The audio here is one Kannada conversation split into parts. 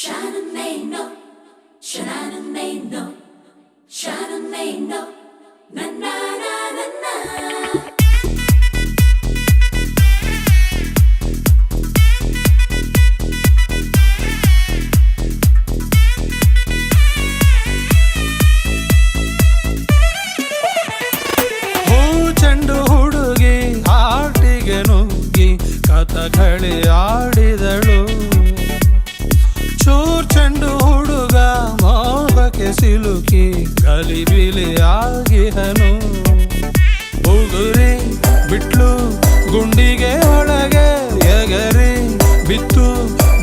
Shanameno, Shanameno, Shanameno, na na na na na. ಚೆಂಡು ಹುಡುಗಿ ಹಾಟಿಗೆ ನುಗ್ಗಿ ಕಥಕಳಿ ಆಡಿದಳು. ಚೂರ್ ಚೆಂಡು ಹುಡುಗ ಮೋಹಕ್ಕೆ ಸಿಲುಕಿ ಗಲಿಬಿಲಿ ಆಗಿಹನು. ಉಗುರಿ ಬಿಟ್ಲು ಗುಂಡಿಗೆ ಒಳಗೆ ಎಗರಿ ಬಿತ್ತು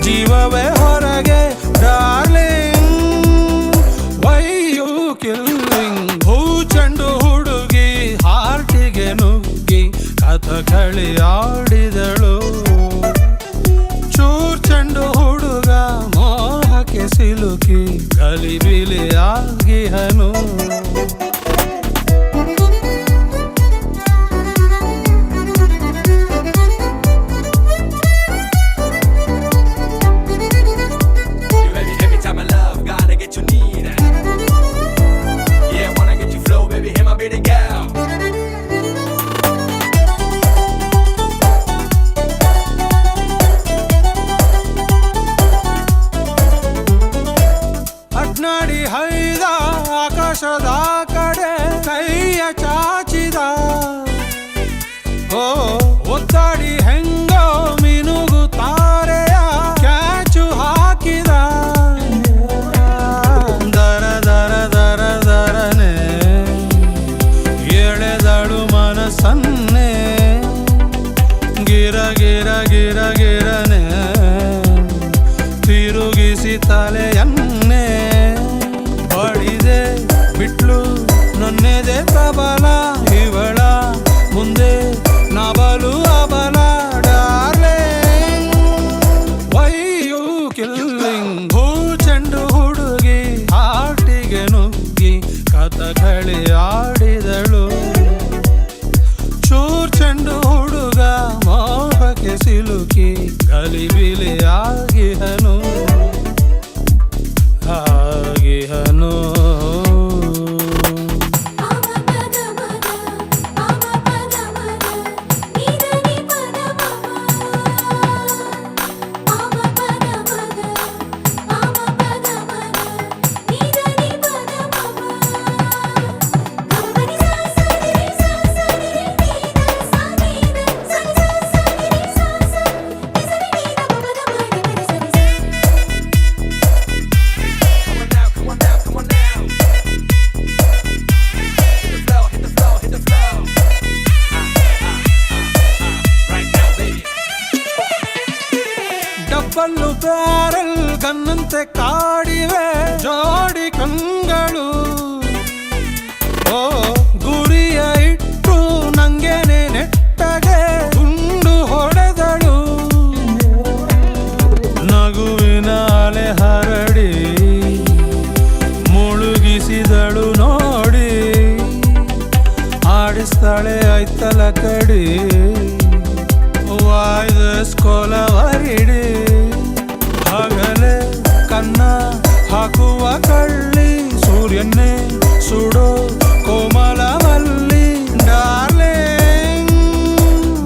ಜೀವವೇ ಹೊರಗೆ. Darling why you killing. ಹೂ ಚೆಂಡು ಹುಡುಗಿ ಹಾರ್ಟಿಗೆ ನುಗ್ಗಿ ಕಥಕಳಿ ಆಡಿದಳು. ಚೂರ್ ಚೆಂಡು ಹುಡುಗ ಮೋಹಕ್ಕೆ ಸಿಲುಕಿ ಗಲಿಬಿಲಿ ಆಗಿಹನು. ಅಡ್ನಾಡಿ ಹೈದ ಆಕಾಶದ ಕಡೆ ಕೈಯ ಚಾಚಿದ. ಓ ಒತ್ತಾಡಿ ಹೆಂಗೋ ಮಿನುಗು ತಾರೆಯ ಕ್ಯಾಚು ಹಾಕಿದ. ದರ ದರ ದರ ದರನೆ ಎಳೆದಳು ಮನಸ್ಸನ್ನೇ. ಗಿರ ಗಿರ ಗಿರ ಗಿರನೆ ತಿರುಗಿಸಿ ತಲೆಯನ್ನೇ. ಬಡಿದೆ ಬಿಟ್ಲು ನನ್ನೆದೆ ಪ್ರಬಲ ಇವಳ ಮುಂದೆ ನಬಲು ಅಬಲ. Darling why you killing. ಹೂ ಚೆಂಡು ಹುಡುಗಿ ಹಾಟಿಗೆ ನುಗ್ಗಿ ಕಥಕಳಿ ಆಡಿದಳು. ಚೂರ್ ಚೆಂಡು ಹುಡುಗ ಮೋಹಕ್ಕೆ ಸಿಲುಕಿ ಗಲಿಬಿಲಿ ಆಗಿಹನು. ಆಗಿಹನು. ಡಬ್ಬಲ್ಲು ಬ್ಯಾರಲ್ ಗನ್ನಂತೆ ಕಾಡಿವೆ ಜೋಡಿ ಕಂಗಳು. ಓ ಗುರಿಯ ಇಟ್ಟು ನಂಗೆನೆ ನೆಟ್ಟಗೆ ಗುಂಡು ಹೊಡೆದಳು. ನಗುವಿನ ಅಲೆ ಹರಡಿ ಮುಳುಗಿಸಿದಳು ನೋಡಿ. ಆಡಿಸ್ತಾಳೆ ಐತಲ ಕಡಿ ವಾಯ್ದಸ್ಕೊಲವರಿಡಿ. ಹಗಲೇ ಕನ್ನ ಹಾಕುವ ಕಳ್ಳಿ ಸೂರ್ಯನ್ನೇ ಸುಡೋ ಕೋಮಲ ಮಲ್ಲಿ. Darling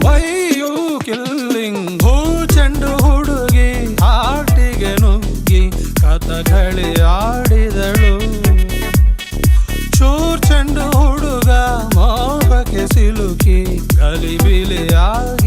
why you killing. ಹೂ ಚೆಂಡು ಹುಡುಗಿ ಹಾಟಿಗೆ ನುಗ್ಗಿ ಕಥಕಳಿ ಆಡಿದಳು. ಚೂರ್ ಚೆಂಡು ಹುಡುಗ ಮೋಹಕ್ಕೆ ಸಿಲುಕಿ ಗಲಿಬಿಲಿ ಆಗಿ